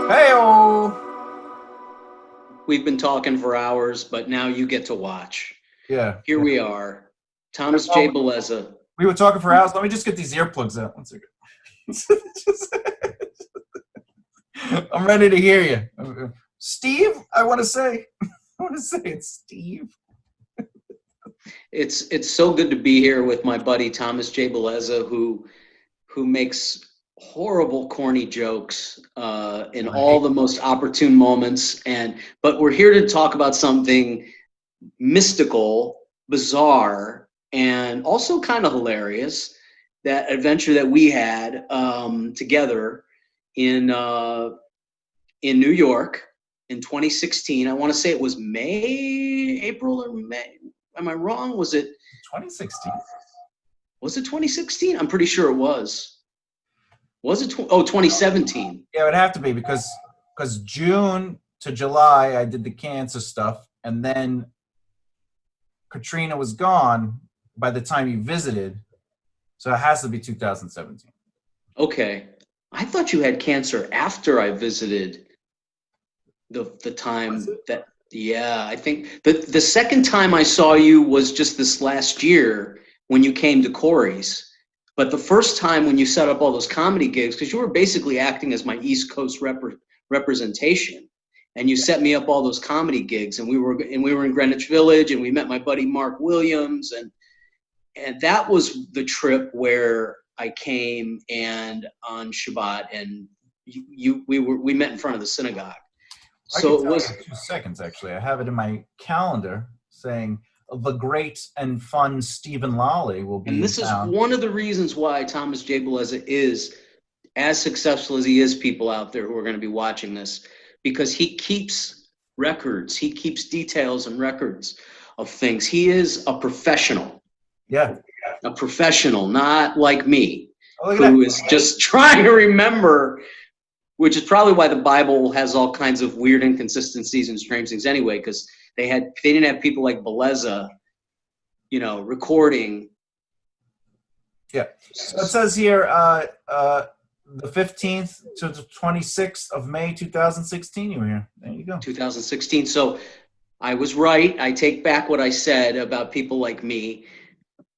Hey-oh! We've been talking for hours, but now you get to watch. Yeah. Here we are. Thomas J Bellezza. We were talking for hours. Let me just get these earplugs out. 1 second. I'm ready to hear you. Steve, I want to say it's Steve. It's so good to be here with my buddy Thomas J Bellezza, who makes horrible, corny jokes in all the most opportune moments. But we're here to talk about something mystical, bizarre, and also kind of hilarious. That adventure that we had together in New York in 2016. I want to say it was April or May. Am I wrong? Was it 2016? Was it 2016? I'm pretty sure it was. Was it 2017? Yeah, it would have to be because June to July I did the cancer stuff, and then Katrina was gone by the time you visited, so it has to be 2017. Okay, I thought you had cancer after I visited. The time that I think the second time I saw you was just this last year when you came to Corey's. But the first time when you set up all those comedy gigs, because you were basically acting as my East Coast representation, and you set me up all those comedy gigs, and we were in Greenwich Village, and we met my buddy Mark Williams, and that was the trip where I came and on Shabbat, and we met in front of the synagogue. So it was 2 seconds actually. I have it in my calendar saying the great and fun Stephen Lolli will be. And this is found. one of the reasons why Thomas J Bellezza is as successful as he is. People out there who are going to be watching this, because he keeps records, he keeps details and records of things. He is a professional. Yeah. A professional, not like me, who is just trying to remember, which is probably why the Bible has all kinds of weird inconsistencies and strange things anyway, because they didn't have people like Bellezza, recording. Yeah. So it says here the 15th to the 26th of May 2016 you were here. There you go. 2016. So I was right. I take back what I said about people like me.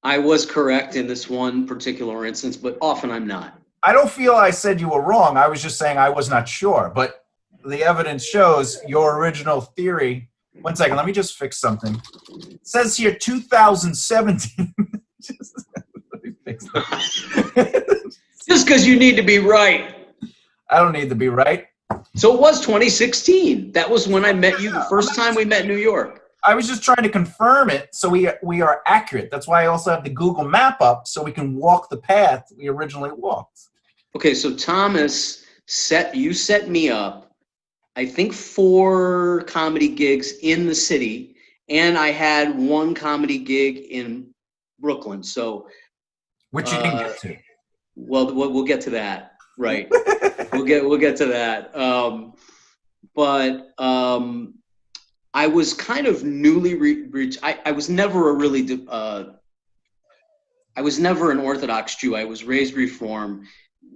I was correct in this one particular instance, but often I'm not. I don't feel I said you were wrong. I was just saying I was not sure. But the evidence shows your original theory. 1 second. Let me just fix something. It says here 2017. Let me fix that. Just because you need to be right. I don't need to be right. So it was 2016. That was when I met you the first time we met in New York. I was just trying to confirm it so we are accurate. That's why I also have the Google map up so we can walk the path we originally walked. Okay, so Thomas, you set me up, I think 4 comedy gigs in the city, and I had 1 comedy gig in Brooklyn. So, which you didn't get to. Well, we'll get to that, right? we'll get to that. But I was kind of newly reached. I was never I was never an Orthodox Jew. I was raised Reform.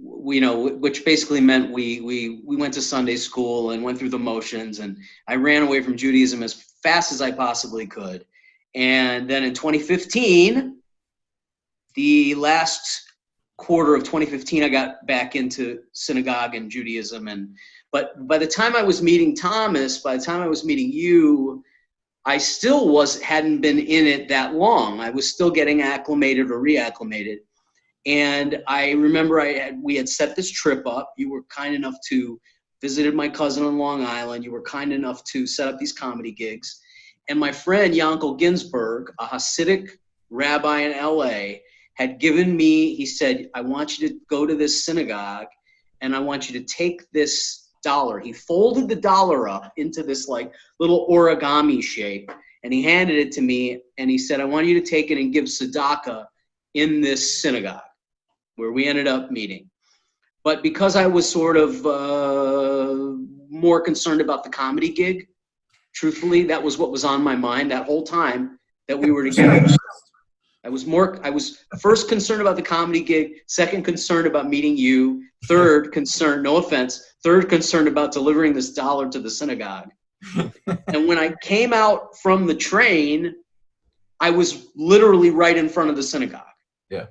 Which basically meant we went to Sunday school and went through the motions, and I ran away from Judaism as fast as I possibly could. And then in 2015, the last quarter of 2015, I got back into synagogue and Judaism. But by the time I was meeting Thomas, by the time I was meeting you, I still hadn't been in it that long. I was still getting acclimated or reacclimated. And I remember we had set this trip up. You were kind enough to visited my cousin on Long Island. You were kind enough to set up these comedy gigs. And my friend Yankel Ginsberg, a Hasidic rabbi in LA, had given me, he said, I want you to go to this synagogue and I want you to take this dollar. He folded the dollar up into this like little origami shape, and he handed it to me, and he said, I want you to take it and give tzedakah in this synagogue where we ended up meeting. But because I was sort of more concerned about the comedy gig, truthfully, that was what was on my mind that whole time that we were together. I was first concerned about the comedy gig, second concerned about meeting you, Third, concerned, no offense, third, concerned about delivering this dollar to the synagogue. And when I came out from the train, I was literally right in front of the synagogue. Yeah.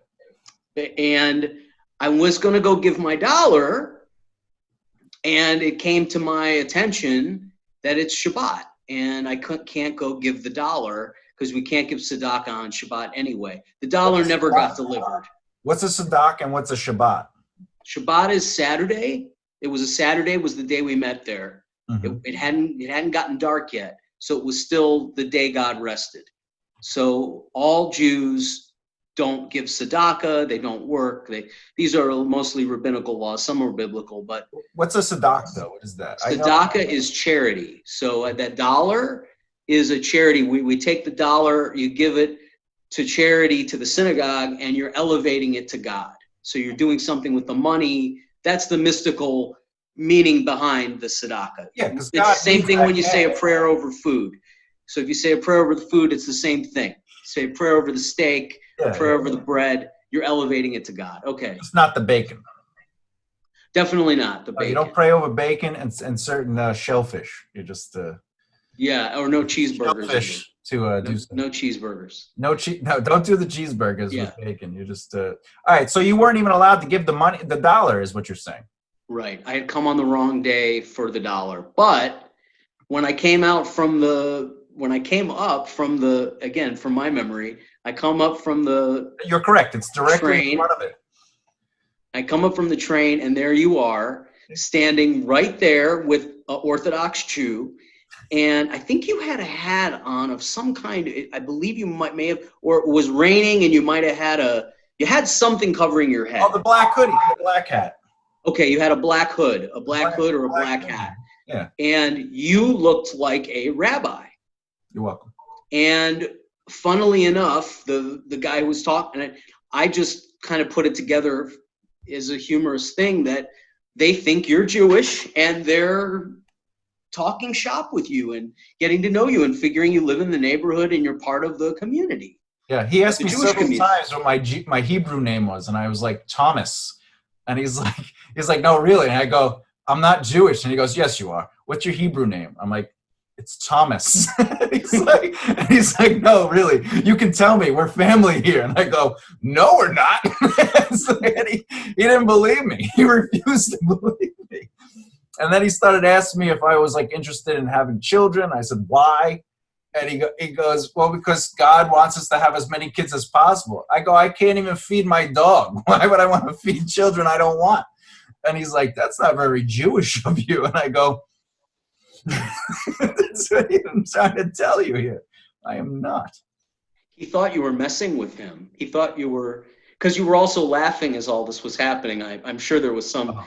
And I was going to go give my dollar, and it came to my attention that it's Shabbat, and I can't go give the dollar because we can't give tzedakah on Shabbat anyway. The dollar never got delivered. What's a tzedakah and what's a Shabbat? Shabbat is Saturday. It was a Saturday, was the day we met there. Mm-hmm. It hadn't gotten dark yet, so it was still the day God rested. So all Jews don't give tzedakah, they don't work. These are mostly rabbinical laws. Some are biblical, but what's a tzedakah though? What is that? Tzedakah is charity. So that dollar is a charity. We take the dollar, you give it to charity to the synagogue, and you're elevating it to God. So you're doing something with the money. That's the mystical meaning behind the tzedakah. Yeah, because it's the same thing when you say a prayer over food. So if you say a prayer over the food, it's the same thing. Say a prayer over the steak, a prayer over the bread, you're elevating it to God. Okay. It's not the bacon. Definitely not the bacon. You don't pray over bacon and certain shellfish. You just yeah, or no cheeseburgers. Shellfish to do something. No cheeseburgers. No, don't do the cheeseburgers with bacon. You just all right. So you weren't even allowed to give the dollar, is what you're saying. Right. I had come on the wrong day for the dollar, but when I came up from the, again, from my memory, I come up from the You're correct. It's directly train. in front of it. I come up from the train, and there you are, standing right there with an Orthodox Jew. And I think you had a hat on of some kind. I believe you may have, or it was raining, and you might have had something covering your head. Oh, the black hoodie, the black hat. Okay, you had a black hood or a black hat. Yeah. And you looked like a rabbi. You're welcome. And funnily enough, the guy who was talking, I just kind of put it together as a humorous thing that they think you're Jewish and they're talking shop with you and getting to know you and figuring you live in the neighborhood and you're part of the community. Yeah, he asked me several community. times what my Hebrew name was, and I was like, Thomas. And he's like, no, really? And I go, I'm not Jewish. And he goes, yes, you are. What's your Hebrew name? I'm like, it's Thomas. he's like, no, really, you can tell me, we're family here. And I go, no, we're not. And he didn't believe me. He refused to believe me. And then he started asking me if I was like interested in having children. I said, why? And he goes, well, because God wants us to have as many kids as possible. I go, I can't even feed my dog. Why would I want to feed children I don't want? And he's like, that's not very Jewish of you. And I go, that's what I'm trying to tell you here. I am not. He thought you were messing with him. He thought you were, because you were also laughing as all this was happening. I'm sure there was some,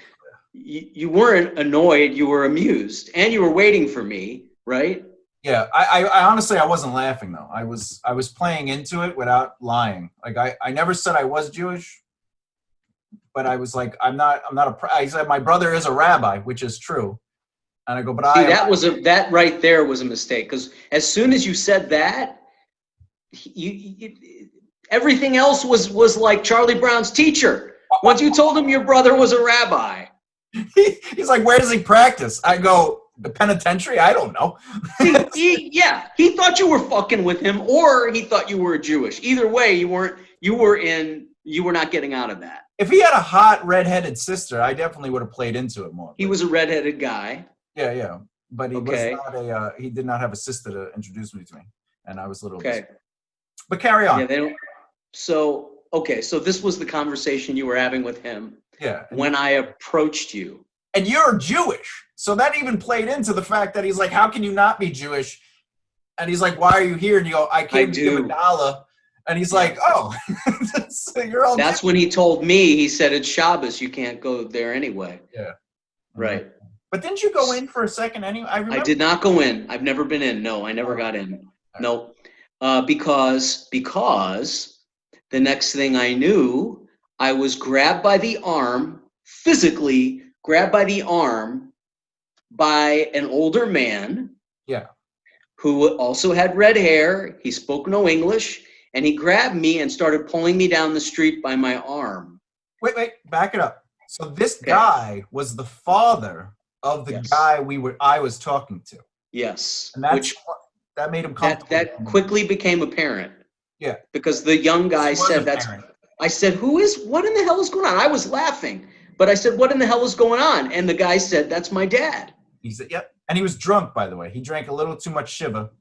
you weren't annoyed, you were amused. And you were waiting for me, right? Yeah, I honestly, I wasn't laughing though. I was playing into it without lying. Like I never said I was Jewish, but I was like, I said my brother is a rabbi, which is true. And I go, but that right there was a mistake, because as soon as you said that, everything else was like Charlie Brown's teacher. Once you told him your brother was a rabbi, he's like, where does he practice? I go, the penitentiary? I don't know. he thought you were fucking with him, or he thought you were Jewish. Either way, you were not getting out of that. If he had a hot redheaded sister, I definitely would have played into it more. He was a redheaded guy. Yeah. But he was not he did not have a sister to introduce me to me. And I was a little bit. But carry on. Yeah, so this was the conversation you were having with him. Yeah. When I approached you. And you're Jewish. So that even played into the fact that he's like, how can you not be Jewish? And he's like, why are you here? And you go, I came to give a dollar. And he's like, oh, so you're all That's when he told me, he said, it's Shabbos, you can't go there anyway. Yeah. Right. But didn't you go in for a second anyway? I did not go in. I've never been in. No, I never got in. No. Because the next thing I knew, I was grabbed by the arm, physically grabbed by the arm by an older man. Yeah. Who also had red hair. He spoke no English. And he grabbed me and started pulling me down the street by my arm. Wait, back it up. So this Okay. guy was the father of the Yes. guy I was talking to. Yes. And that made him comfortable. That quickly became apparent. Yeah. Because the young guy This was said apparent. I said, what in the hell is going on? I was laughing, but I said, what in the hell is going on? And the guy said, that's my dad. He said, yep. And he was drunk, by the way. He drank a little too much Shiva.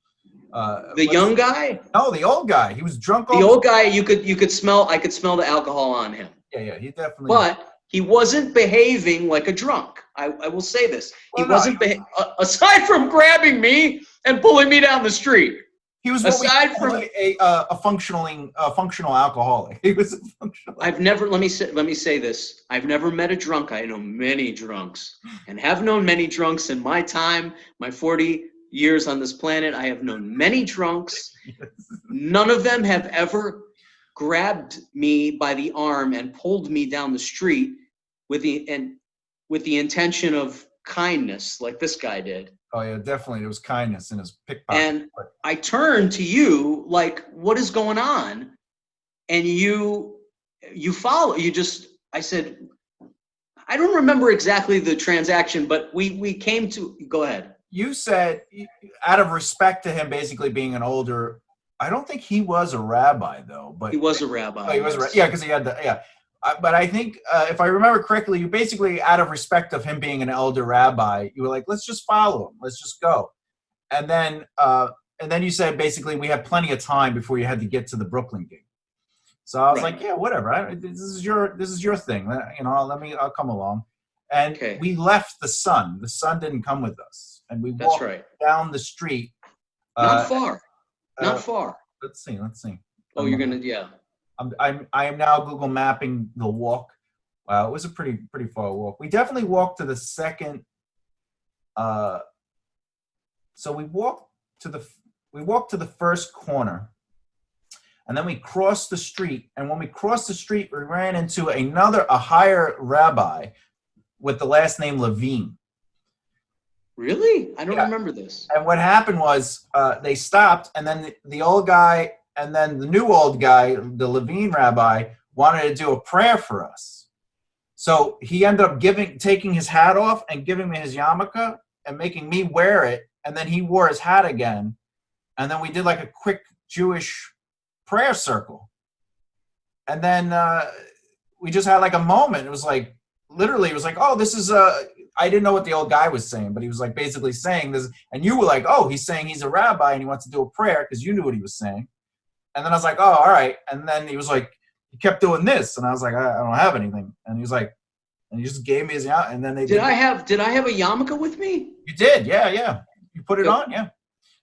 The young guy? No, the old guy. He was drunk. The old guy, I could smell the alcohol on him. Yeah, he definitely. But he wasn't behaving like a drunk. I will say this. Well, he wasn't, aside from grabbing me and pulling me down the street. He was aside from a functional alcoholic. He was a functional. I've never. Let me say this. I've never met a drunk. I know many drunks, and have known many drunks in my time. My 40 years on this planet, I have known many drunks. Yes. None of them have ever grabbed me by the arm and pulled me down the street with the intention of kindness, like this guy did. Oh yeah, definitely. There was kindness in his pickpocket. And I turned to you like, what is going on? And you follow. I said, I don't remember exactly the transaction, but we came to. Go ahead. You said, out of respect to him, basically being an older. I don't think he was a rabbi though, but he was a rabbi. Oh, he was yeah, because he had the yeah. But I think if I remember correctly, you basically, out of respect of him being an elder rabbi, you were like, let's just follow him. Let's just go. And then you said, basically, we had plenty of time before you had to get to the Brooklyn gig. So I was like, yeah, whatever. This is your thing. I'll come along. And we left the Sun. The Sun didn't come with us. And we walked down the street. Not far. Not far. Let's see. Oh, you're going to, yeah. I am now Google mapping the walk. Wow, it was a pretty far walk. We definitely walked to the second. So we walked to the first corner, and then we crossed the street. And when we crossed the street, we ran into a higher rabbi with the last name Levine. Really? I don't remember this. And what happened was they stopped, and then the old guy. And then the new old guy, the Levine rabbi, wanted to do a prayer for us. So he ended up taking his hat off and giving me his yarmulke and making me wear it. And then he wore his hat again. And then we did like a quick Jewish prayer circle. And then we just had like a moment. It was like, literally, it was like, oh, this is I didn't know what the old guy was saying, but he was like basically saying this. And you were like, oh, he's saying he's a rabbi and he wants to do a prayer because you knew what he was saying. And then I was like, oh, all right. And then he was like, he kept doing this. And I was like, I don't have anything. And he was like, and he just gave me his yarmulke. And then they did I have a yarmulke with me? You did. Yeah. You put it on. Yeah.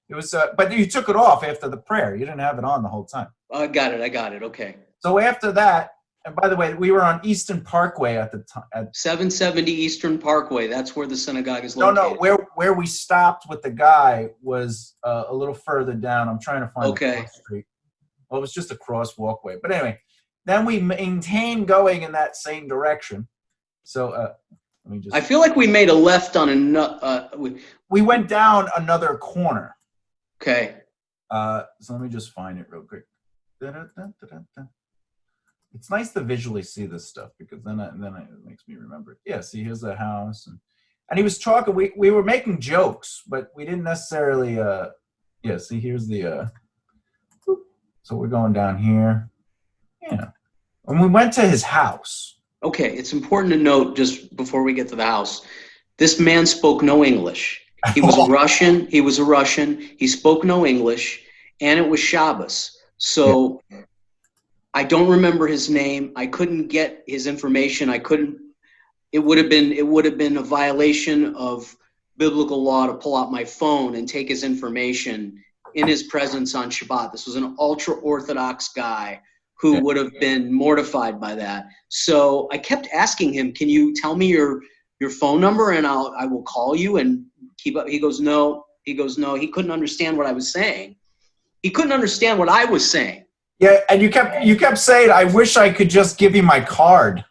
It was, but you took it off after the prayer. You didn't have it on the whole time. I got it. Okay. So after that, and by the way, we were on Eastern Parkway at the time. At 770 Eastern Parkway. That's where the synagogue is located. No. Where we stopped with the guy was a little further down. I'm trying to find the street. Well, it was just a cross walkway. But anyway, then we maintained going in that same direction. So let me just. I feel like we made a left on another. We went down another corner. Okay. So let me just find it real quick. It's nice to visually see this stuff because then it makes me remember it. Yeah, see, here's the house. And he was talking. We were making jokes, but we didn't necessarily. Yeah, see, here's the. So we're going down here. Yeah. When we went to his house. Okay, it's important to note just before we get to the house, this man spoke no English. He was Russian. He was a Russian. He spoke no English, and it was Shabbos. So I don't remember his name. I couldn't get his information. It would have been a violation of biblical law to pull out my phone and take his information in his presence on Shabbat. This was an ultra-Orthodox guy who would have been mortified by that. So I kept asking him, can you tell me your phone number and I will call you and keep up. He goes, no. He couldn't understand what I was saying. He couldn't understand what I was saying. Yeah, and you kept saying, I wish I could just give you my card.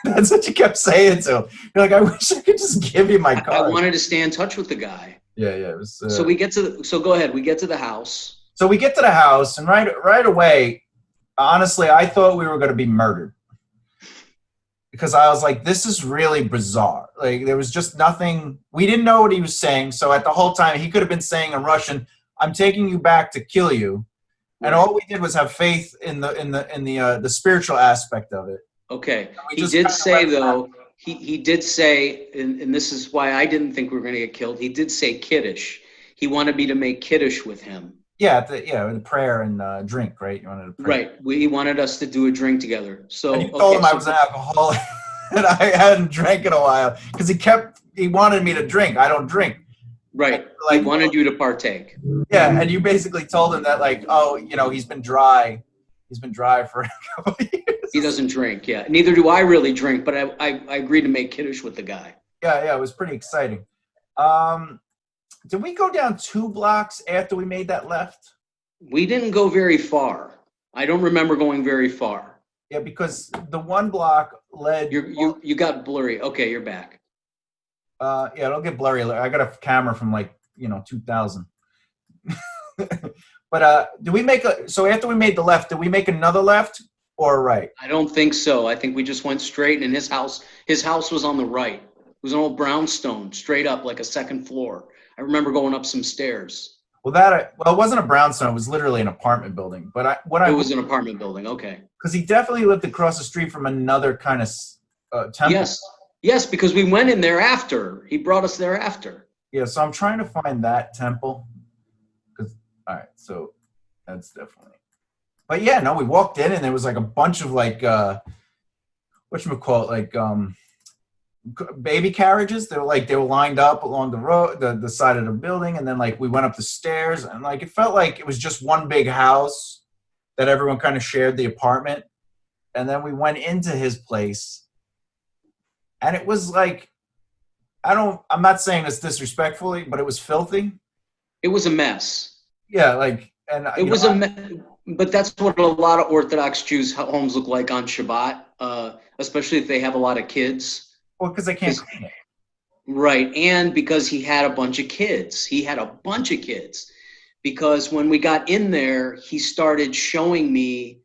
That's what you kept saying to him. You're like, I wish I could just give you my card. I wanted to stay in touch with the guy. Yeah. It was, so go ahead. We get to the house. So we get to the house, and right away, honestly, I thought we were going to be murdered. because I was like, this is really bizarre. Like, there was just nothing. We didn't know what he was saying. So at the whole time, he could have been saying in Russian, "I'm taking you back to kill you," and all we did was have faith in the spiritual aspect of it. Okay. We He just did kinda say, let though, he did say, and this is why I didn't think we were going to get killed. He did say kiddush. He wanted me to make kiddush with him. the prayer and drink, right? You wanted to pray. Right. He wanted us to do a drink together. So, And you told him I was an alcoholic and I hadn't drank in a while because he wanted me to drink. I don't drink. right. Like, He wanted you to partake. yeah, and you basically told him that, like, oh, he's been dry. He's been dry for a couple of years. He doesn't drink, yeah. Neither do I really drink, but I agreed to make kiddush with the guy. Yeah, it was pretty exciting. Did we go down 2 blocks after we made that left? We didn't go very far. I don't remember going very far. Yeah, because the 1 block led. You got blurry. Okay, you're back. Yeah, it'll get blurry. I got a camera from 2000. But so after we made the left, did we make another left or a right? I don't think so. I think we just went straight, and his house was on the right. It was an old brownstone, straight up like a second floor. I remember going up some stairs. Well, it wasn't a brownstone. It was literally an apartment building. But it was an apartment building. Okay. Because he definitely lived across the street from another kind of temple. Yes, because we went in there after. He brought us there after. Yeah, so I'm trying to find that temple. All right, so that's definitely. But yeah, no, we walked in and there was like a bunch of whatchamacallit, baby carriages. They were lined up along the road, the side of the building, and then we went up the stairs and it felt like it was just one big house that everyone kind of shared the apartment. And then we went into his place and it was I'm not saying this disrespectfully, but it was filthy. It was a mess. Yeah, it was a mess. But that's what a lot of Orthodox Jews' homes look like on Shabbat, especially if they have a lot of kids. Well, because they can't clean it. Right, and because he had a bunch of kids. Because when we got in there, he started showing me,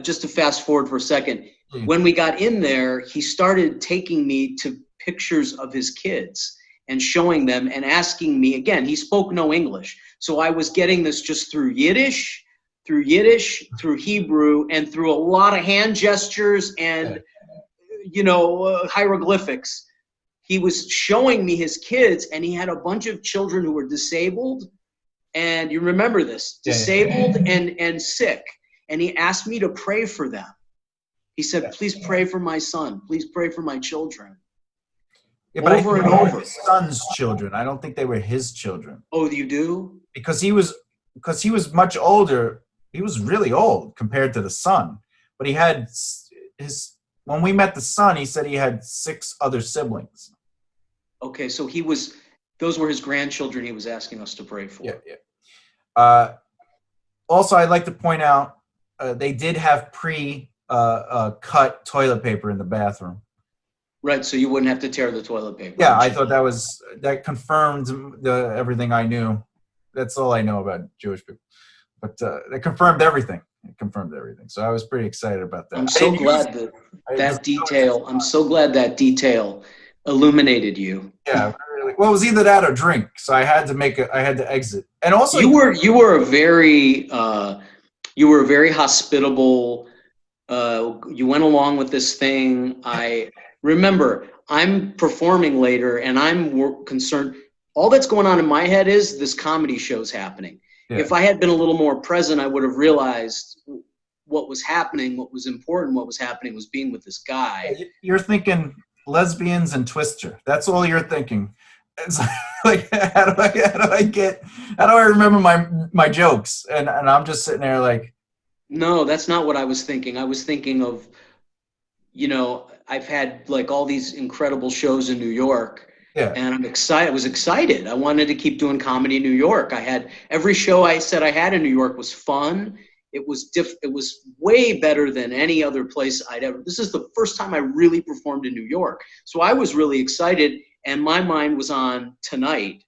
just to fast forward for a second, when we got in there, he started taking me to pictures of his kids and showing them and asking me, again, he spoke no English. So I was getting this just through Yiddish, through Hebrew, and through a lot of hand gestures and, hieroglyphics. He was showing me his kids, and he had a bunch of children who were disabled. And you remember this, disabled and sick. And he asked me to pray for them. He said, please pray for my son. Please pray for my children. Yeah, but over and over. His son's children. I don't think they were his children. Oh, you do? Because he was much older. He was really old compared to the son. But he had when we met the son, he said he had 6 other siblings. Okay, so those were his grandchildren he was asking us to pray for. Yeah. Also, I'd like to point out they did have cut toilet paper in the bathroom. Right, so you wouldn't have to tear the toilet paper. Yeah, I thought that confirmed everything I knew. That's all I know about Jewish people. But they confirmed everything. So I was pretty excited about that. I'm so glad that detail illuminated you. Yeah, really. Well, it was either that or drink. So I had to exit. And also you were a very hospitable. You went along with this thing. Remember, I'm performing later, and I'm more concerned. All that's going on in my head is this comedy show's happening. Yeah. If I had been a little more present, I would have realized what was happening, what was important, what was happening was being with this guy. You're thinking lesbians and Twister. That's all you're thinking. It's how do I remember my jokes? And I'm just sitting there like. No, that's not what I was thinking. I was thinking of, I've had all these incredible shows in New York. Yeah. And I'm excited. I was excited. I wanted to keep doing comedy in New York. I had every show I said I had in New York was fun. It was it was way better than any other place I'd ever. This is the first time I really performed in New York. So I was really excited, and my mind was on tonight.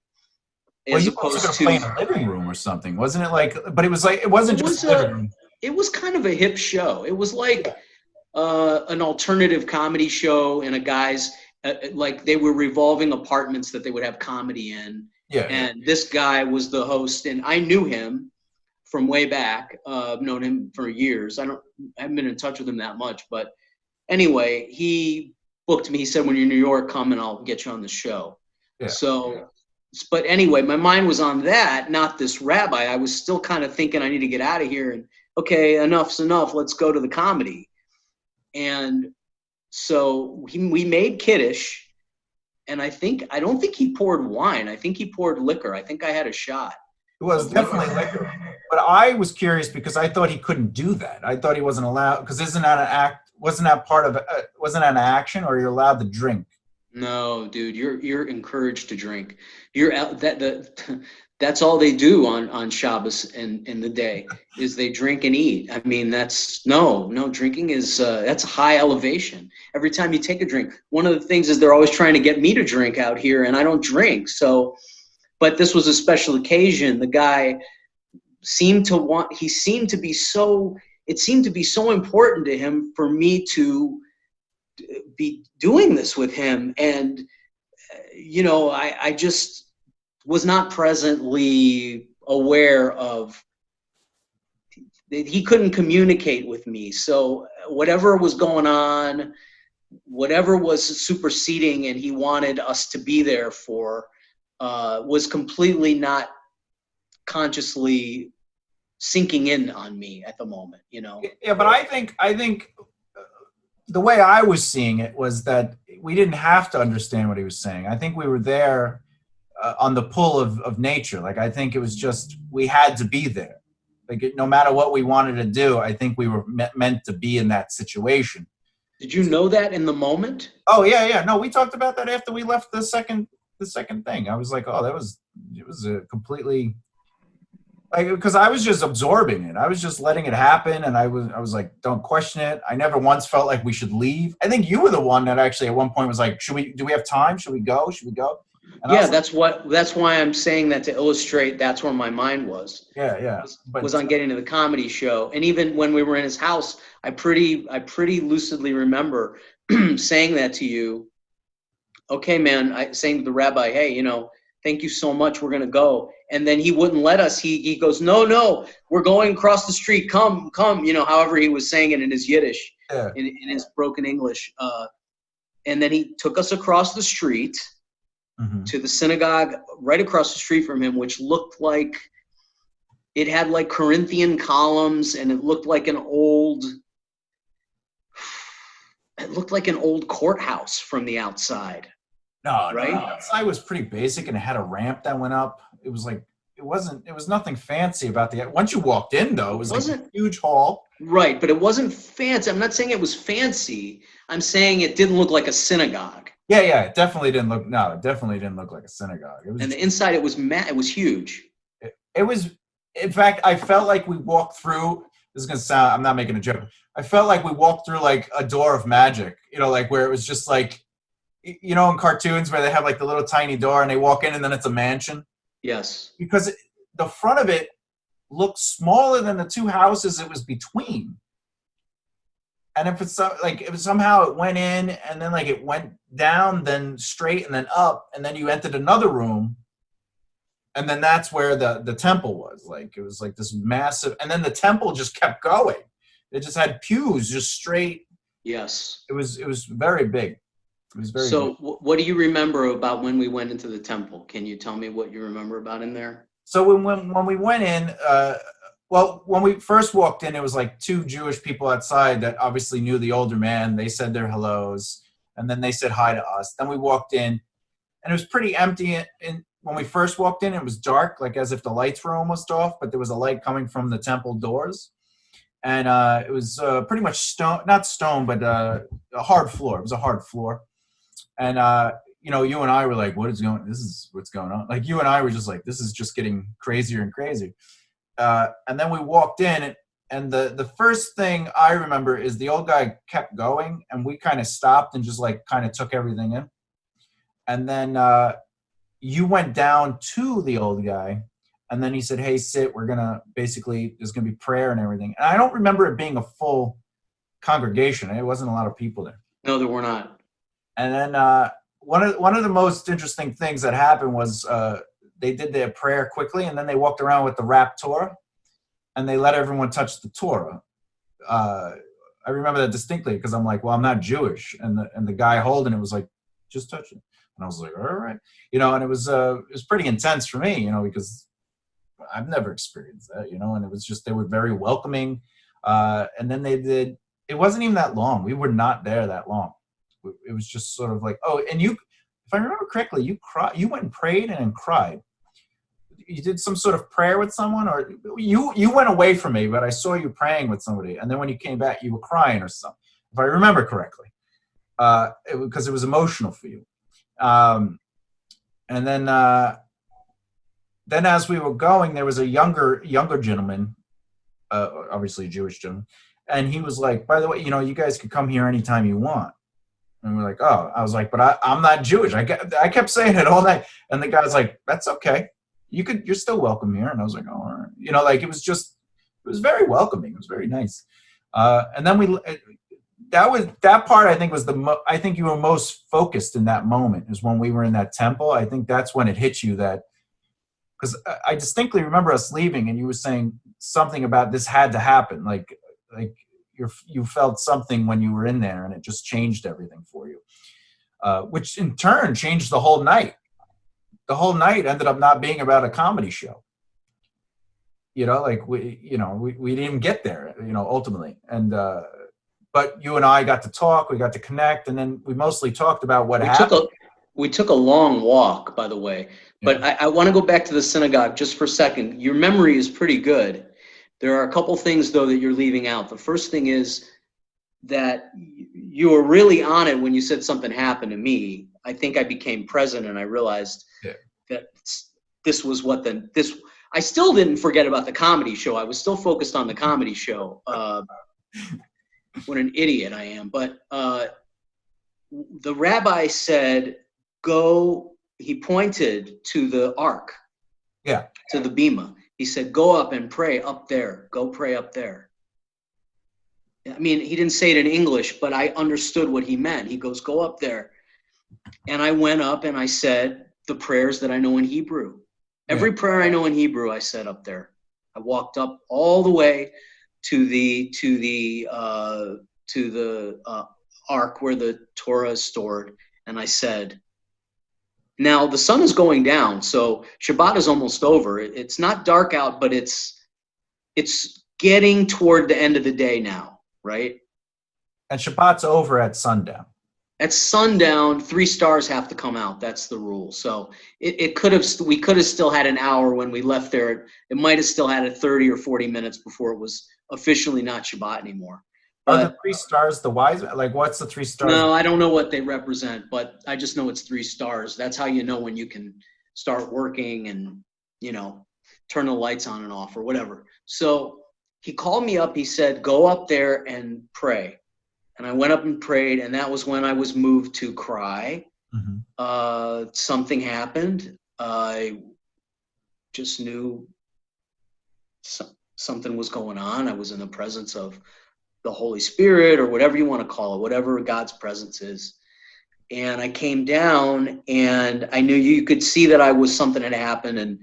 Well, you were going to play in a living room or something, wasn't it? But it wasn't just a living room. It was kind of a hip show. It was like an alternative comedy show and a guy's like they were revolving apartments that they would have comedy in. Yeah. And this guy was the host, and I knew him from way back. I've known him for years. I haven't been in touch with him that much, but anyway, he booked me. He said, "When you're in New York, come and I'll get you on the show." Yeah. So, but anyway, my mind was on that, not this rabbi. I was still kind of thinking I need to get out of here, and okay, enough's enough. Let's go to the comedy. And so we made Kiddush, and I don't think he poured wine. I think he poured liquor. I think I had a shot. It was definitely liquor. But I was curious because I thought he couldn't do that. I thought he wasn't allowed, because isn't that an act? Wasn't that part of wasn't that an action, or you're allowed to drink? No, dude, you're encouraged to drink. That's all they do on Shabbos and in the day is they drink and eat. I mean, no drinking is that's high elevation. Every time you take a drink, one of the things is they're always trying to get me to drink out here, and I don't drink. So, but this was a special occasion. The guy seemed to be so important to him for me to be doing this with him. And, I just was not presently aware of, he couldn't communicate with me. So whatever was going on, whatever was superseding and he wanted us to be there for, was completely not consciously sinking in on me at the moment, Yeah, but I think the way I was seeing it was that we didn't have to understand what he was saying. I think we were there on the pull of nature. Like, I think it was just, we had to be there. Like, no matter what we wanted to do, I think we were meant to be in that situation. Did you know that in the moment? Oh, yeah. No, we talked about that after we left the second thing. I was like, oh, it was a completely, like, because I was just absorbing it. I was just letting it happen, and I was like, don't question it. I never once felt like we should leave. I think you were the one that actually at one point was like, do we have time? Should we go? And yeah, that's why I'm saying that, to illustrate that's where my mind was. Yeah. Was on getting to the comedy show. And even when we were in his house, I pretty lucidly remember saying that to you. Okay, man, saying to the rabbi, hey, thank you so much. We're going to go. And then he wouldn't let us. He goes, no, we're going across the street. Come, however he was saying it in his Yiddish, in his broken English. And then he took us across the street to the synagogue right across the street from him, which looked like it had like Corinthian columns, and it looked like an old courthouse from the outside. No, right? The outside was pretty basic, and it had a ramp that went up. It was like, it was nothing fancy about once you walked in, though, it was like a huge hall. Right, but it wasn't fancy. I'm not saying it was fancy. I'm saying it didn't look like a synagogue. Yeah, it definitely didn't look like a synagogue. It was, and the inside, it was huge. It was, in fact, I felt like we walked through, this is going to sound, I'm not making a joke. I felt like we walked through like a door of magic, like where it was just like, in cartoons where they have like the little tiny door and they walk in and then it's a mansion. Yes. Because the front of it looked smaller than the two houses it was between. And if somehow it went in and then like it went down, then straight and then up, and then you entered another room. And then that's where the temple was. Like, it was like this massive, and then the temple just kept going. It just had pews just straight. Yes. It was very big. It was very So big. What do you remember about when we went into the temple? Can you tell me what you remember about in there? So when we went in, when we first walked in, it was like two Jewish people outside that obviously knew the older man. They said their hellos, and then they said hi to us. Then we walked in, and it was pretty empty. And when we first walked in, it was dark, like as if the lights were almost off, but there was a light coming from the temple doors. And it was pretty much not stone, but a hard floor. It was a hard floor. And, you and I were like, this is what's going on. Like, you and I were just like, this is just getting crazier and crazier. And then we walked in, and the first thing I remember is the old guy kept going, and we kind of stopped and just like kind of took everything in. And then you went down to the old guy, and then he said, hey, sit, there's going to be prayer and everything. And I don't remember it being a full congregation. It wasn't a lot of people there. No, there were not. And then one of the most interesting things that happened was they did their prayer quickly, and then they walked around with the wrapped Torah, and they let everyone touch the Torah. I remember that distinctly because I'm like, well, I'm not Jewish, and the guy holding it was like, just touch it, and I was like, all right, and it was pretty intense for me, because I've never experienced that, and it was just, they were very welcoming, and then they did. It wasn't even that long. We were not there that long. It was just sort of like, oh, and you, if I remember correctly, you went and prayed and cried. You did some sort of prayer with someone, or you went away from me, but I saw you praying with somebody, and then when you came back, you were crying or something, if I remember correctly, because it was emotional for you. And then as we were going, there was a younger gentleman, obviously a Jewish gentleman, and he was like, by the way, you guys could come here anytime you want. And we're like, oh, I was like, but I'm not Jewish. I kept saying it all night, and the guy's like, that's okay. You're still welcome here. And I was like, oh, all right. Like it was very welcoming. It was very nice. And then that part, I think, was I think you were most focused in that moment, is when we were in that temple. I think that's when it hit you, that, because I distinctly remember us leaving and you were saying something about this had to happen. Like you felt something when you were in there, and it just changed everything for you, which in turn changed the whole night. The whole night ended up not being about a comedy show. Like we didn't even get there, ultimately. And but you and I got to talk, we got to connect, and then we mostly talked about what happened. We took a long walk, by the way. Yeah. But I want to go back to the synagogue just for a second. Your memory is pretty good. There are a couple things, though, that you're leaving out. The first thing is that you were really on it when you said something happened to me. I think I became present, and I realized that this was I still didn't forget about the comedy show. I was still focused on the comedy show. What an idiot I am. But the rabbi said, go, he pointed to the ark, to the bima. He said, go up and pray up there. Go pray up there. I mean, he didn't say it in English, but I understood what he meant. He goes, go up there. And I went up and I said the prayers that I know in Hebrew. Every prayer I know in Hebrew, I said up there. I walked up all the way to the ark where the Torah is stored, and I said, now the sun is going down, so Shabbat is almost over. It's not dark out, but it's getting toward the end of the day now, right? And Shabbat's over at sundown. At sundown, 3 stars have to come out. That's the rule. So we could have still had an hour when we left there. It might have still had 30 or 40 minutes before it was officially not Shabbat anymore. But, are the 3 stars the wise? Like, what's the 3 stars? No, I don't know what they represent, but I just know it's 3 stars. That's how you know when you can start working and, turn the lights on and off or whatever. So he called me up. He said, go up there and pray. And I went up and prayed, and that was when I was moved to cry. Mm-hmm. Something happened. I just knew something was going on. I was in the presence of the Holy Spirit, or whatever you want to call it, whatever God's presence is. And I came down, and I knew you could see that something had happened. And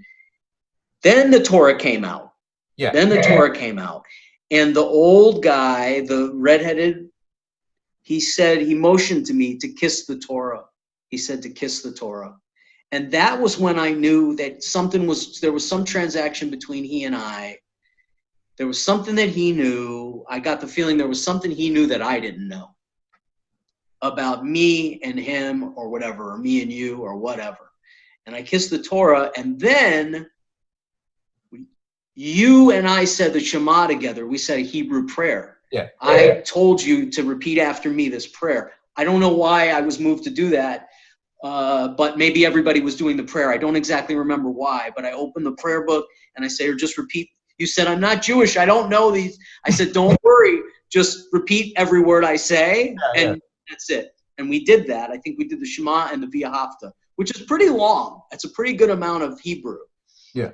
then the Torah came out. Yeah. Then the Torah came out. And the old guy, the redheaded, he motioned to me to kiss the Torah. He said to kiss the Torah. And that was when I knew that there was some transaction between he and I. There was something that he knew. I got the feeling there was something he knew that I didn't know about me and him, or whatever, or me and you, or whatever. And I kissed the Torah, and then you and I said the Shema together. We said a Hebrew prayer. Yeah. I told you to repeat after me this prayer. I don't know why I was moved to do that, but maybe everybody was doing the prayer. I don't exactly remember why, but I opened the prayer book and I said, just repeat. You said, I'm not Jewish. I don't know these. I said, don't worry. Just repeat every word I say, and that's it. And we did that. I think we did the Shema and the V'ahavta, which is pretty long. That's a pretty good amount of Hebrew. Yeah.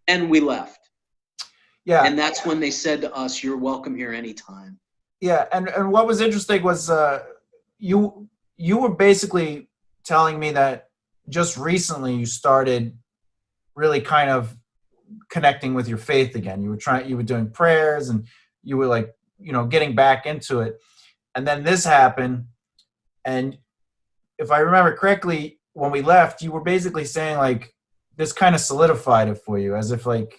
And we left. Yeah. And that's when they said to us, you're welcome here anytime. Yeah, and what was interesting was you were basically telling me that just recently you started really kind of connecting with your faith again. You were doing prayers and you were like, getting back into it. And then this happened, and if I remember correctly, when we left, you were basically saying like this kind of solidified it for you, as if like,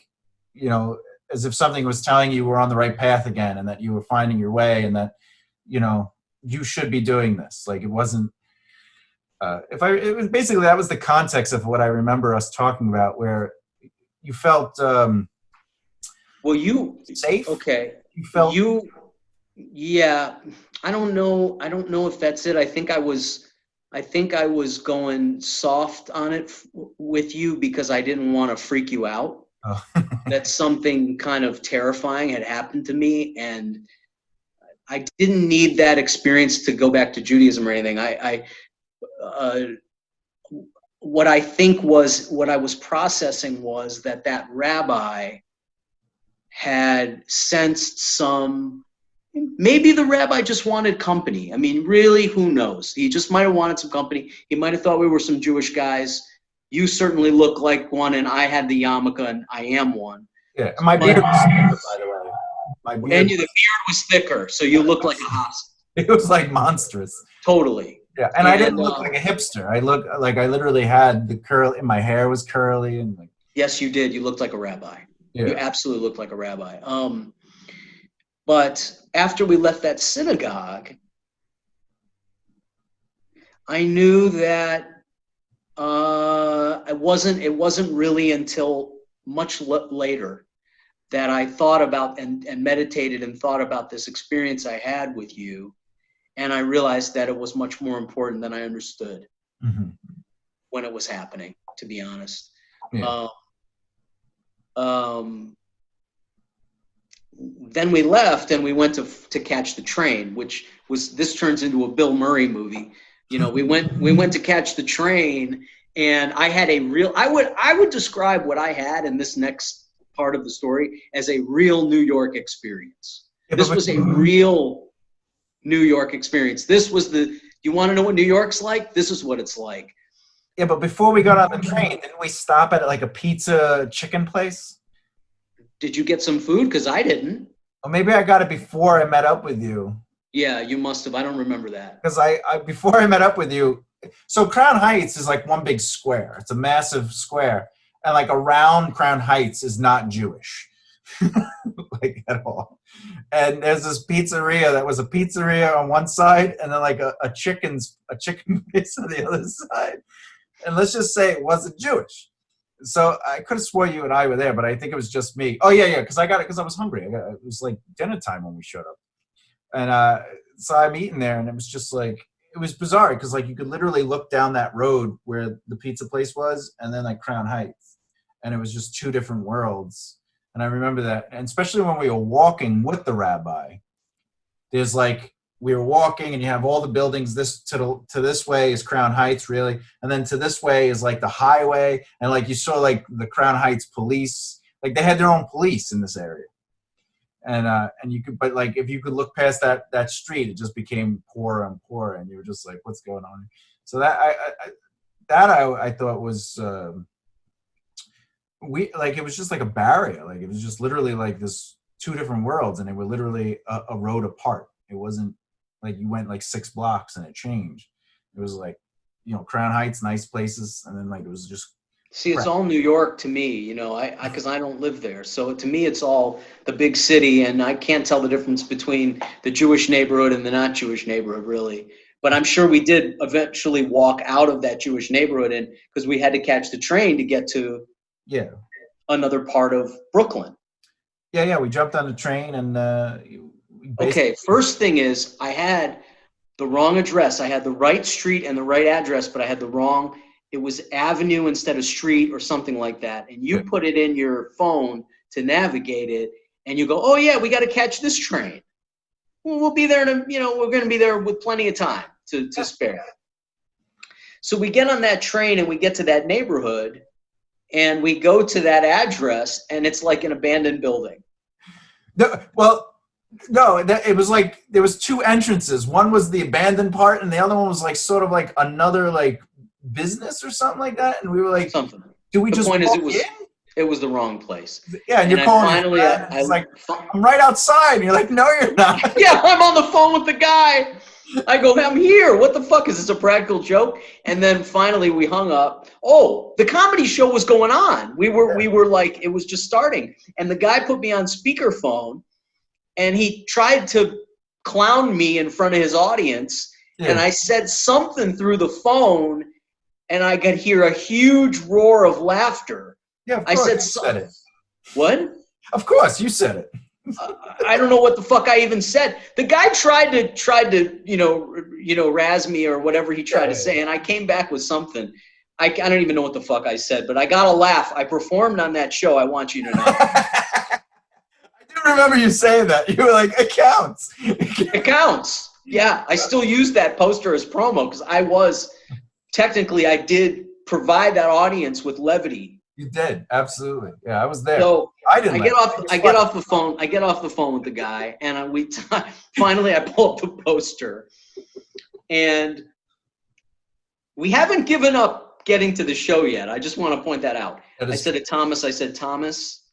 you know, as if something was telling you were on the right path again, and that you were finding your way, and that, you should be doing this. Like it wasn't. It was basically, that was the context of what I remember us talking about, where you felt Well, you safe. okay? You felt Yeah. I don't know. I don't know if that's it. I think I was going soft on it with you because I didn't want to freak you out. oh. That something kind of terrifying had happened to me, and I didn't need that experience to go back to Judaism or anything. What I was processing was that rabbi had sensed maybe the rabbi just wanted company. I mean, really, who knows? He just might have wanted some company. He might have thought we were some Jewish guys. You certainly look like one, and I had the yarmulke, and I am one. Yeah, my beard was thicker, by the way. And the beard was thicker, so you look like a hoss. It was like monstrous. Totally. Yeah, and I didn't look like a hipster. I look like I literally had the curl. My hair was curly, and like. Yes, you did. You looked like a rabbi. Yeah. You absolutely looked like a rabbi. But after we left that synagogue, I knew that it wasn't really until much later that I thought about and meditated and thought about this experience I had with you, and I realized that it was much more important than I understood when it was happening, to be honest. Yeah. Then we left and we went to catch the train, this turns into a Bill Murray movie. We went to catch the train, and I had I would describe what I had in this next part of the story as a real New York experience. This was a real New York experience. You want to know what New York's like? This is what it's like. Yeah, but before we got on the train, didn't we stop at like a pizza chicken place? Did you get some food? Because I didn't. Or maybe I got it before I met up with you. Yeah, you must have. I don't remember that. Because I before I met up with you, so Crown Heights is like one big square. It's a massive square. And like around Crown Heights is not Jewish. Like at all. And there's this pizzeria that was a pizzeria on one side, and then like a chicken place on the other side. And let's just say it wasn't Jewish. So I could have swore you and I were there, but I think it was just me. Oh yeah, because I got it because I was hungry. It was like dinner time when we showed up, and so I'm eating there, and it was just like, it was bizarre because like you could literally look down that road where the pizza place was, and then like Crown Heights, and it was just two different worlds. And I remember that, and especially when we were walking with the rabbi, there's like, we were walking and you have all the buildings, this to this way is Crown Heights really, and then to this way is like the highway, and like you saw like the Crown Heights police, like they had their own police in this area, and you could, but like if you could look past that street, it just became poorer and poorer, and you were just like, what's going on? So that I thought was it was just like a barrier, like it was just literally like this two different worlds, and they were literally a road apart. It wasn't like you went like 6 blocks and it changed. It was like, Crown Heights, nice places, and then like it was just. See, it's all New York to me, because I don't live there. So to me, it's all the big city, and I can't tell the difference between the Jewish neighborhood and the not Jewish neighborhood, really. But I'm sure we did eventually walk out of that Jewish neighborhood, and because we had to catch the train to get to another part of Brooklyn. Yeah, we jumped on the train and. Okay, first thing is I had the wrong address. I had the right street and the right address, but I had the wrong. It was avenue instead of street or something like that. And you put it in your phone to navigate it, and you go, oh yeah, we got to catch this train. We'll be there we're going to be there with plenty of time to spare. So we get on that train and we get to that neighborhood, and we go to that address, and it's like an abandoned building. Well, No, it was like there was two entrances. One was the abandoned part, and the other one was like sort of like another like business or something like that. And we were like, Something. "Do we The just point is, walk in?" it was the wrong place. Yeah, and And you're I calling your finally, friend, and it's like, "I'm right outside," and you're like, "No, you're not." yeah, I'm on the phone with the guy. I go, I'm here. What the fuck? Is this a practical joke? And then finally we hung up. Oh, the comedy show was going on. We were like, it was just starting. And the guy put me on speakerphone, and he tried to clown me in front of his audience. Yeah. And I said something through the phone, and I could hear a huge roar of laughter. Yeah, of I course said, you said it. What? Of course you said it. I don't know what the fuck I even said. The guy tried to razz me or whatever he tried to say, and I came back with something. I don't even know what the fuck I said, but I got a laugh. I performed on that show. I want you to know. I do remember you saying that. You were like, "It counts." It counts. Yeah, I still use that poster as promo because I did provide that audience with levity. You did, absolutely. Yeah, I was there. So I didn't. I get off the phone. I get off the phone with the guy, and finally I pull up the poster, and we haven't given up getting to the show yet. I just want to point that out. I said to Thomas, Thomas,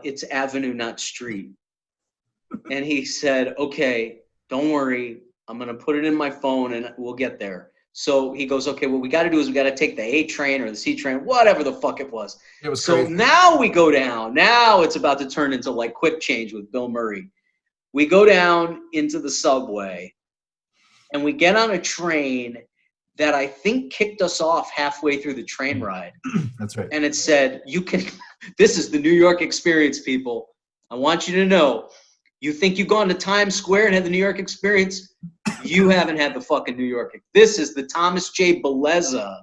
it's Avenue, not Street. And he said, okay, don't worry. I'm going to put it in my phone and we'll get there. So he goes, okay, what we got to do is we got to take the A train or the C train, whatever the fuck it was. It was so crazy. Now we go down. Now it's about to turn into like Quick Change with Bill Murray. We go down into the subway and we get on a train that I think kicked us off halfway through the train ride. That's right. And it said, this is the New York experience, people. I want you to know, you think you've gone to Times Square and had the New York experience? You haven't had the fucking New York. This is the Thomas J Bellezza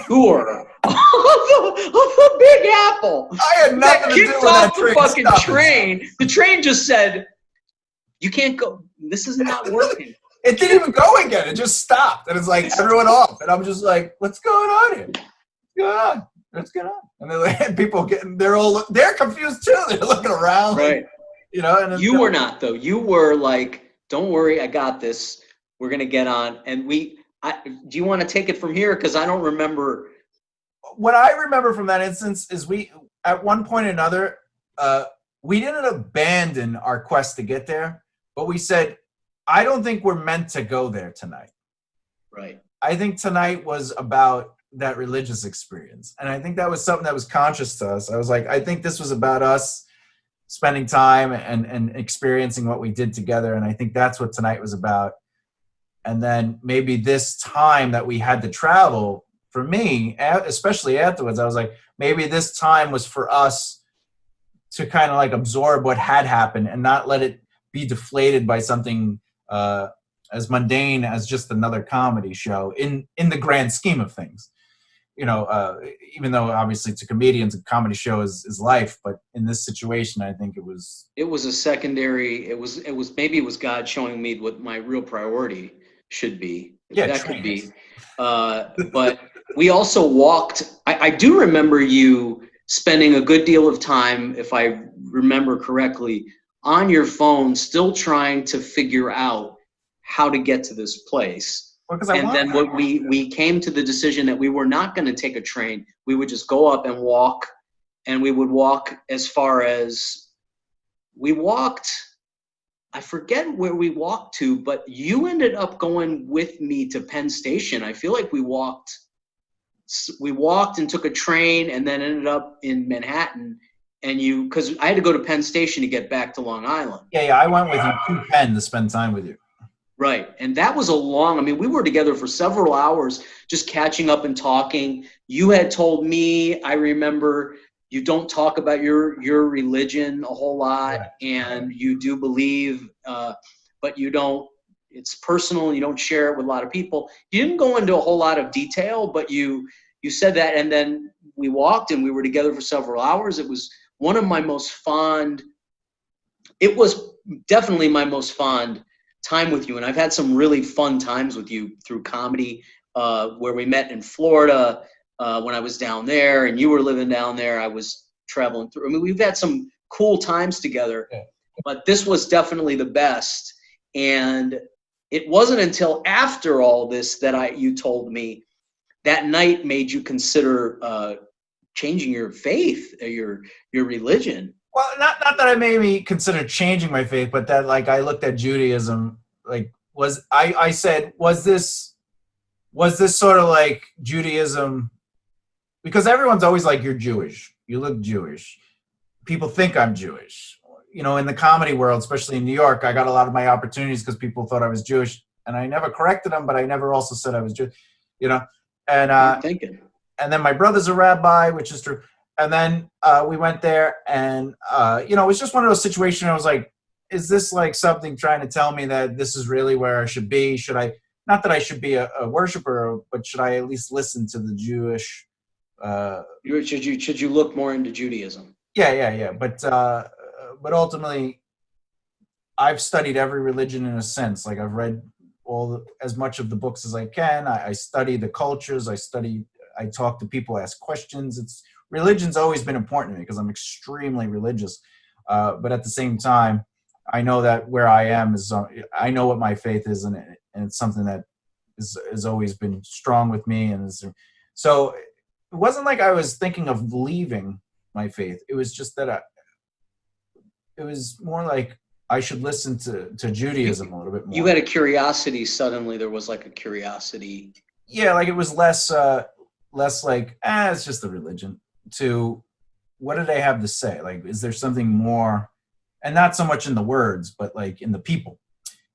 tour of the Big Apple. I had nothing to do with that train. Fucking train. The train just said, you can't go. This is not working. It didn't even go again. It just stopped. And it's like everyone off. And I'm just like, what's going on here? What's going on? What's going on? And they're like, people they're confused too. They're looking around. Right. Like, you know, and you were not though. You were like, don't worry, I got this. We're gonna get on. And do you want to take it from here? Because I don't remember. What I remember from that instance is at one point or another, we didn't abandon our quest to get there, but we said, I don't think we're meant to go there tonight. Right. I think tonight was about that religious experience. And I think that was something that was conscious to us. I was like, I think this was about us spending time and experiencing what we did together. And I think that's what tonight was about. And then maybe this time that we had to travel, for me, especially afterwards, I was like, maybe this time was for us to kind of like absorb what had happened and not let it be deflated by something as mundane as just another comedy show in the grand scheme of things. You know, even though obviously to comedians, a comedy show is life, but in this situation, I think it was a secondary. It was maybe it was God showing me what my real priority should be. Yeah, that could be. But we also walked. I do remember you spending a good deal of time, if I remember correctly, on your phone, still trying to figure out how to get to this place. And then what we came to the decision that we were not going to take a train. We would just go up and walk, and we would walk as far as we walked. I forget where we walked to, but you ended up going with me to Penn Station. I feel like we walked and took a train and then ended up in Manhattan. And because I had to go to Penn Station to get back to Long Island. Yeah, I went with you to Penn to spend time with you. Right. And that was we were together for several hours just catching up and talking. You had told me, I remember, you don't talk about your religion a whole lot, right. And you do believe, but you don't, it's personal and you don't share it with a lot of people. You didn't go into a whole lot of detail, but you said that, and then we walked and we were together for several hours. It was one of my most fond, it was definitely my most fond time with you. And I've had some really fun times with you through comedy, where we met in Florida when I was down there and you were living down there. I was traveling through. I mean, we've had some cool times together. Yeah. but this was definitely the best. And it wasn't until after all this that you told me that night made you consider changing your faith, your religion. Well, not that I maybe consider changing my faith, but that like I looked at Judaism, like I said, was this sort of like Judaism? Because everyone's always like, you're Jewish, you look Jewish, people think I'm Jewish. You know, in the comedy world, especially in New York, I got a lot of my opportunities because people thought I was Jewish, and I never corrected them, but I never also said I was Jewish. You know, and I'm thinking. And then my brother's a rabbi, which is true. And then we went there, and you know, it was just one of those situations. I was like, is this like something trying to tell me that this is really where I should be? Should I, not that I should be a worshiper, but should I at least listen to the Jewish? Should you look more into Judaism? Yeah. But ultimately, I've studied every religion in a sense. Like I've read as much of the books as I can. I study the cultures. I talk to people, ask questions. Religion's always been important to me because I'm extremely religious. But at the same time, I know that where I am I know what my faith is, and it's something that has always been strong with me. So it wasn't like I was thinking of leaving my faith. It was just that it was more like I should listen to Judaism a little bit more. You had a curiosity. Suddenly there was like a curiosity. Yeah, like it was less like, it's just a religion, to what do they have to say? Like, is there something more, and not so much in the words, but like in the people,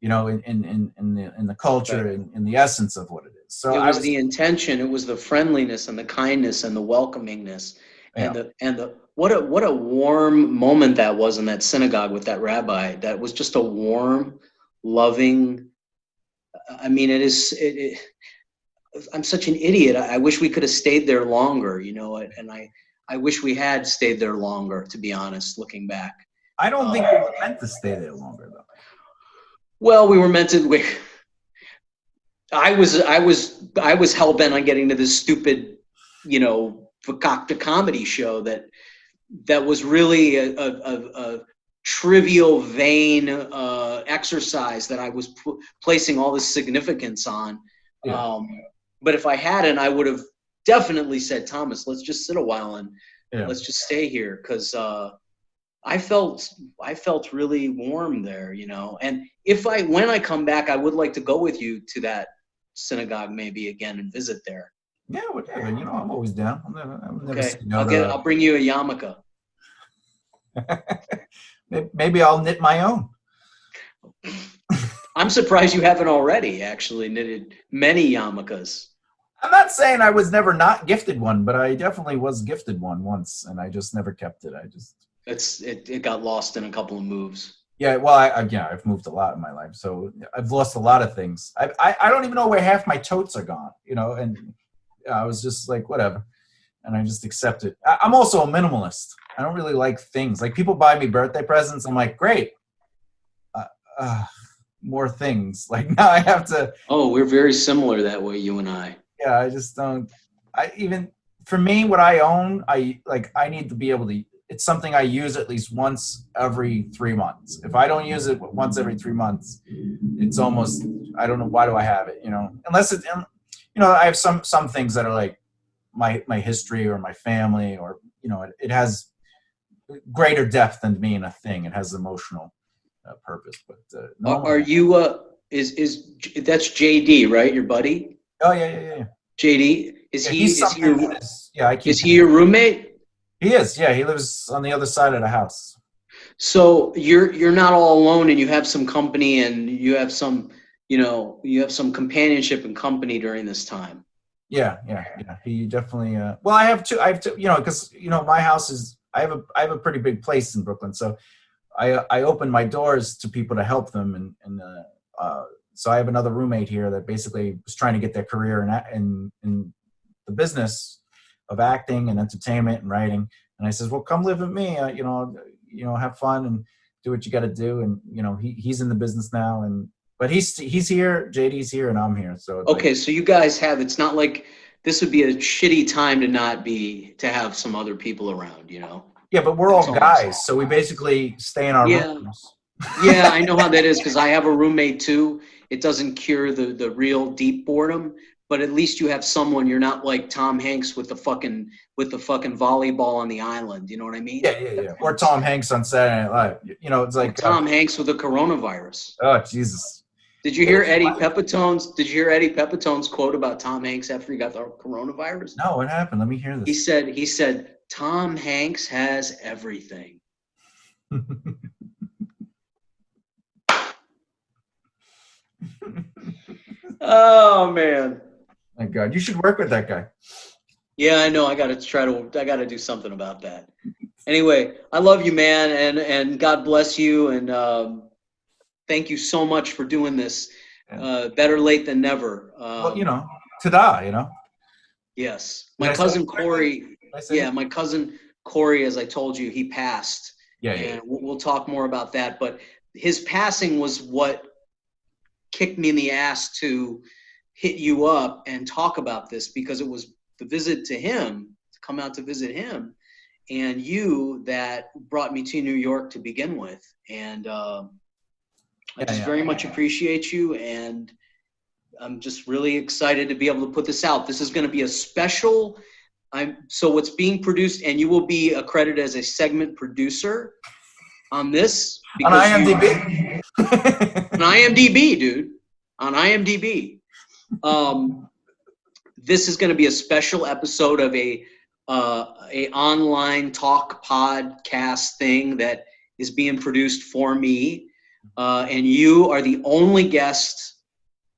you know, in the culture, right. in the essence of what it is. So it was the intention, it was the friendliness and the kindness and the welcomingness, and the what a warm moment that was in that synagogue with that rabbi. That was just a warm, loving. I mean, I'm such an idiot. I wish we could have stayed there longer, you know, and I wish we had stayed there longer, to be honest, looking back. I don't think we were meant to stay there longer, though. Well, we were meant to. I was hell-bent on getting to this stupid, you know, fakakta comedy show that was really a trivial, vain exercise that I was placing all this significance on. Yeah. But if I hadn't, I would have definitely said, Thomas, let's just sit a while and let's just stay here, because I felt really warm there, you know. And when I come back, I would like to go with you to that synagogue maybe again and visit there. Yeah, whatever. You know, I'm always down. Okay, I'll bring you a yarmulke. Maybe I'll knit my own. I'm surprised you haven't already actually knitted many yarmulkes. I'm not saying I was never not gifted one, but I definitely was gifted one once, and I just never kept it. It got lost in a couple of moves. Yeah, well, I've moved a lot in my life, so I've lost a lot of things. I don't even know where half my totes are gone, you know, and I was just like, whatever, and I just accept it. I'm also a minimalist. I don't really like things. Like, people buy me birthday presents. I'm like, great. More things. Like, now I have to. Oh, we're very similar that way, you and I. Yeah, I just don't. For me, what I own, I need to be able to. It's something I use at least once every 3 months. If I don't use it once every 3 months, it's almost, I don't know, why do I have it, you know? Unless it, you know, I have some things that are like my history or my family, or, you know, it has greater depth than being a thing. It has emotional purpose. But are you is that's JD, right? Your buddy? Oh yeah. JD, is he your roommate? He is, yeah. He lives on the other side of the house. So you're not all alone, and you have some company, and you have some, you know, companionship and company during this time. Yeah. He definitely. Well, I have two. You know, because, you know, my house is. I have a pretty big place in Brooklyn, so I open my doors to people to help them, and so I have another roommate here that basically was trying to get their career in the business of acting and entertainment and writing. And I says, well, come live with me, you know, have fun and do what you got to do. And, you know, he's in the business now, but he's here, JD's here, and I'm here. So okay. So you guys it's not like this would be a shitty time to have some other people around, you know? Yeah, but we're all guys, so we basically stay in our rooms. Yeah, I know how that is because I have a roommate too. It doesn't cure the real deep boredom, but at least you have someone. You're not like Tom Hanks with the fucking volleyball on the island. You know what I mean? Yeah. Or Tom Hanks on Saturday Night Live. You know, it's like Tom Hanks with the coronavirus. Oh Jesus! Did you hear Eddie Pepitone's quote about Tom Hanks after he got the coronavirus? No, what happened? Let me hear this. He said Tom Hanks has everything. Oh man. My God, you should work with that guy. Yeah, I know. I got to do something about that. Anyway, I love you, man, and God bless you, and thank you so much for doing this. Better late than never. Well, you know, ta-da, you know. Yes, my cousin Corey. Yeah, my cousin Corey, as I told you, he passed. Yeah. We'll talk more about that, but his passing was what kicked me in the ass to hit you up and talk about this, because it was the visit to him, to come out to visit him, and you that brought me to New York to begin with. And I just very much appreciate you, and I'm just really excited to be able to put this out. This is going to be a special. So it's being produced, and you will be accredited as a segment producer on this. On IMDb? On IMDb, dude. On IMDb. This is going to be a special episode of a online talk podcast thing that is being produced for me, and you are the only guest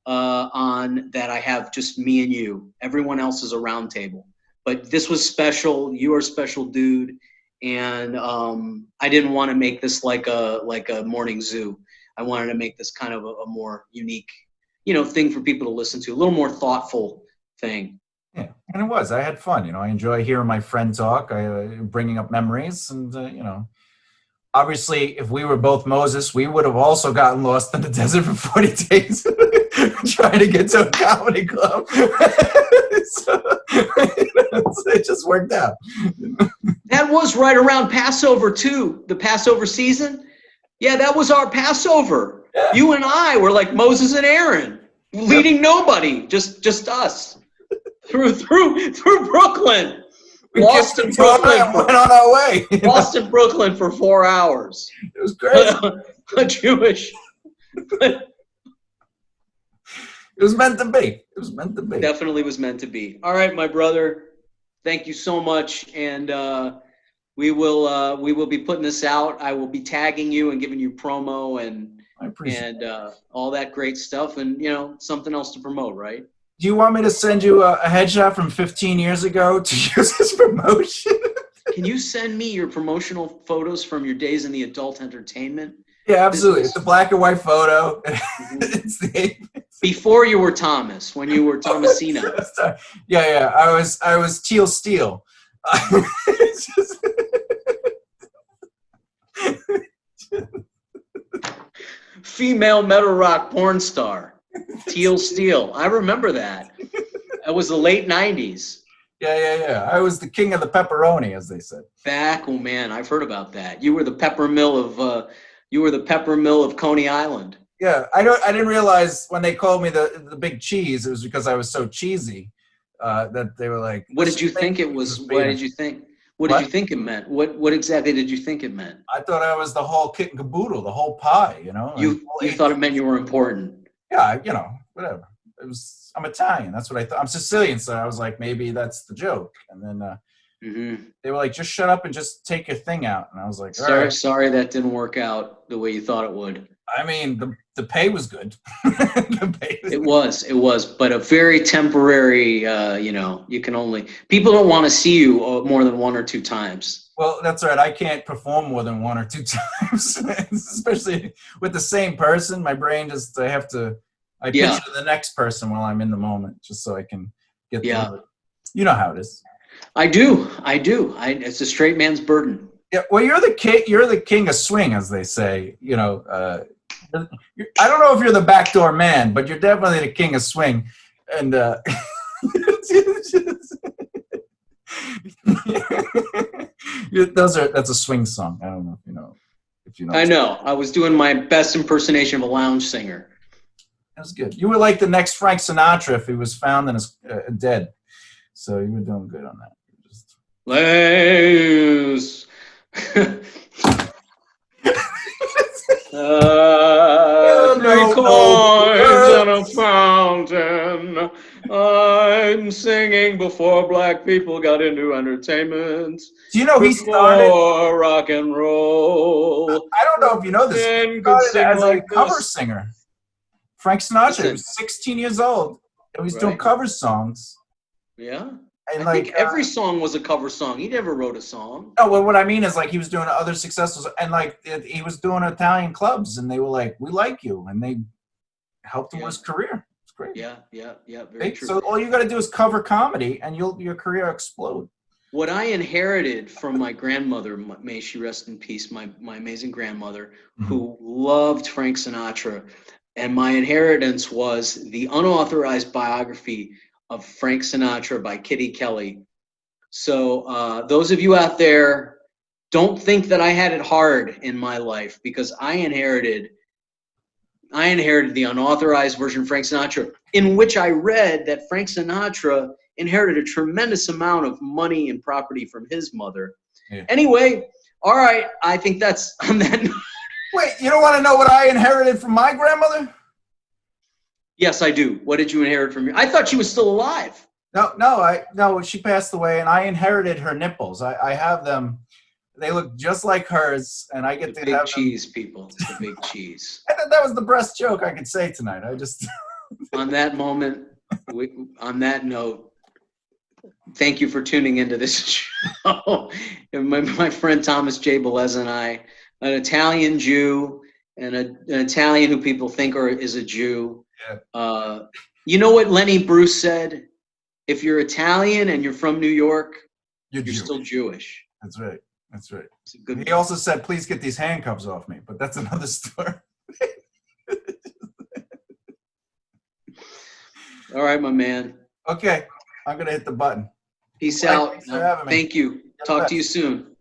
on that. I have just me and you. Everyone else is a round table, but this was special. You are a special dude, and I didn't want to make this like a morning zoo. I wanted to make this kind of a more unique, thing for people to listen to, a little more thoughtful thing. Yeah, and it was. I had fun. I enjoy hearing my friend talk, bringing up memories, and obviously, if we were both Moses, we would have also gotten lost in the desert for 40 days trying to get to a comedy club. So, it just worked out. That was right around Passover too, the Passover season. Yeah, that was our Passover. Yeah. You and I were like Moses and Aaron, leading nobody, just us. Through Brooklyn. Lost in Brooklyn and went on our way. Lost in Brooklyn for 4 hours. It was crazy. Jewish. It was meant to be. It was meant to be. Definitely was meant to be. All right, my brother. Thank you so much. And we will be putting this out. I will be tagging you and giving you promo and all that great stuff, and something else to promote, right? Do you want me to send you a headshot from 15 years ago to use as promotion? Can you send me your promotional photos from your days in the adult entertainment? Yeah, absolutely. It's a black and white photo. It's before you were Thomas, when you were Thomasina. Yeah. I was Teal Steel. Female metal rock porn star. Teal Steel. I remember that. It was the late 90s. Yeah. I was the king of the pepperoni, as they said. Oh man, I've heard about that. You were the pepper mill of Coney Island. Yeah, I didn't realize when they called me the big cheese, it was because I was so cheesy that they were like. What did you think it was? What did you think? What did you think it meant? What exactly did you think it meant? I thought I was the whole kit and caboodle, the whole pie. You thought it meant you were important. Yeah, whatever. I'm Italian. That's what I thought. I'm Sicilian, so I was like, maybe that's the joke. And then they were like, just shut up and just take your thing out. And I was like, sorry that didn't work out the way you thought it would. I mean, the pay was good. It was, but a very temporary, you can only, people don't want to see you more than 1 or 2 times. Well, that's right. I can't perform more than 1 or 2 times, especially with the same person. My brain just, I picture the next person while I'm in the moment, just so I can get through it. You know how it is. I do. It's a straight man's burden. Yeah. Well, you're the king of swing, as they say. I don't know if you're the backdoor man, but you're definitely the king of swing. And That's a swing song. I don't know if you know. I know. I was doing my best impersonation of a lounge singer. That's good. You were like the next Frank Sinatra if he was found and is dead. So you were doing good on that. Lace. No, coins in a fountain. I'm singing before black people got into entertainment. Do you know he started rock and roll? I don't know if you know this. He started as a cover singer. Frank Sinatra. He was 16 years old. And he was doing cover songs. Yeah. And I think every song was a cover song. He never wrote a song. No, well, what I mean is like he was doing other successful, and like he was doing Italian clubs, and they were like, "We like you," and they helped him with his career. It's great. Yeah, very true. So all you got to do is cover comedy, and your career explode. What I inherited from my grandmother, may she rest in peace, my amazing grandmother, who loved Frank Sinatra, and my inheritance was the unauthorized biography of Frank Sinatra by Kitty Kelly. So those of you out there, don't think that I had it hard in my life, because I inherited the unauthorized version of Frank Sinatra, in which I read that Frank Sinatra inherited a tremendous amount of money and property from his mother. Yeah. Anyway, all right, I think that's on that note. Wait, you don't want to know what I inherited from my grandmother? Yes, I do. What did you inherit from your? I thought she was still alive. No, she passed away, and I inherited her nipples. I have them. They look just like hers, and I get the to big have cheese, people. The big cheese. I thought that was the best joke I could say tonight. I just on that moment, on that note, thank you for tuning into this show. My friend Thomas J Bellezza and I, an Italian Jew, and an Italian who people think is a Jew. Yeah. You know what Lenny Bruce said? If you're Italian and you're from New York, you're still Jewish. That's right. That's right. He also said, please get these handcuffs off me, but that's another story. All right, my man. Okay. I'm going to hit the button. Peace out. Thank you. Talk to you soon.